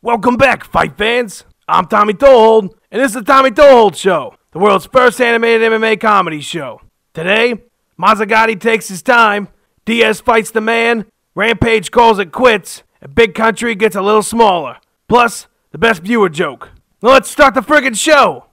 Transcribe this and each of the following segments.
Welcome back, fight fans. I'm Tommy Toehold, and this is the Tommy Toehold Show, the world's first animated MMA comedy show. Today, Mazzagatti takes his time, Diaz fights the man, Rampage calls it quits, and Big Country gets a little smaller. Plus, the best viewer joke. Now let's start the friggin' show!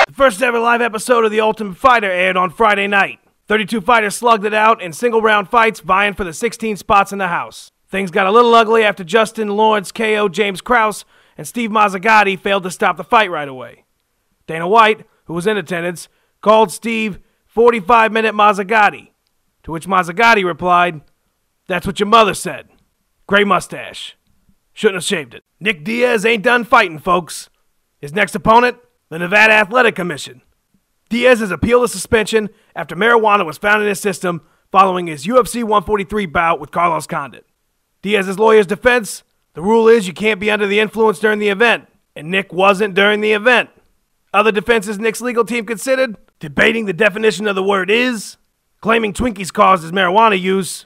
The first ever live episode of The Ultimate Fighter aired on Friday night. 32 fighters slugged it out in single-round fights, vying for the 16 spots in the house. Things got a little ugly after Justin Lawrence KO'd James Krause, and Steve Mazzagatti failed to stop the fight right away. Dana White, who was in attendance, called Steve 45-minute Mazzagatti, to which Mazzagatti replied, "That's what your mother said. Gray mustache. Shouldn't have shaved it." Nick Diaz ain't done fighting, folks. His next opponent, the Nevada Athletic Commission. Diaz has appealed the suspension after marijuana was found in his system following his UFC 143 bout with Carlos Condit. Diaz's lawyer's defense, the rule is you can't be under the influence during the event, and Nick wasn't during the event. Other defenses Nick's legal team considered, debating the definition of the word is, claiming Twinkies caused his marijuana use,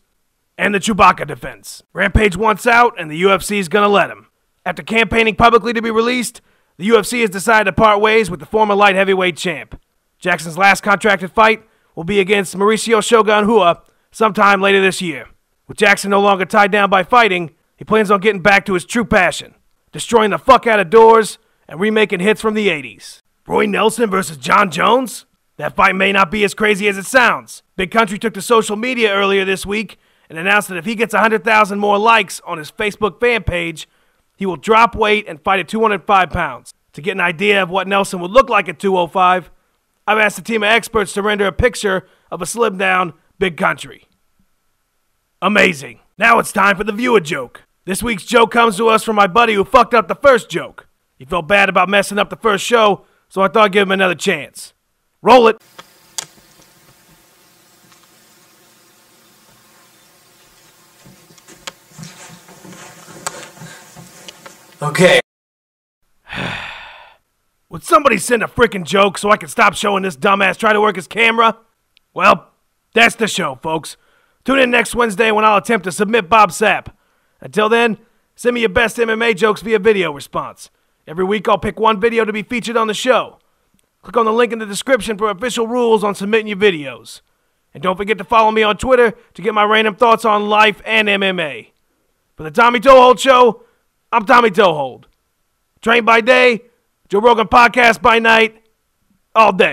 and the Chewbacca defense. Rampage wants out, and the UFC is gonna let him. After campaigning publicly to be released, the UFC has decided to part ways with the former light heavyweight champ. Jackson's last contracted fight will be against Mauricio Shogun Rua sometime later this year. With Jackson no longer tied down by fighting, he plans on getting back to his true passion, destroying the fuck out of doors and remaking hits from the 80s. Roy Nelson versus Jon Jones? That fight may not be as crazy as it sounds. Big Country took to social media earlier this week and announced that if he gets 100,000 more likes on his Facebook fan page, he will drop weight and fight at 205 pounds. To get an idea of what Nelson would look like at 205, I've asked a team of experts to render a picture of a slimmed-down Big Country. Amazing. Now it's time for the viewer joke. This week's joke comes to us from my buddy who fucked up the first joke. He felt bad about messing up the first show, so I thought I'd give him another chance. Roll it. Okay. Would somebody send a frickin' joke so I can stop showing this dumbass try to work his camera? Well, that's the show, folks. Tune in next Wednesday when I'll attempt to submit Bob Sapp. Until then, send me your best MMA jokes via video response. Every week I'll pick one video to be featured on the show. Click on the link in the description for official rules on submitting your videos. And don't forget to follow me on Twitter to get my random thoughts on life and MMA. For the Tommy Toehold Show, I'm Tommy Toehold. Trained by day, Joe Rogan podcast by night, all day.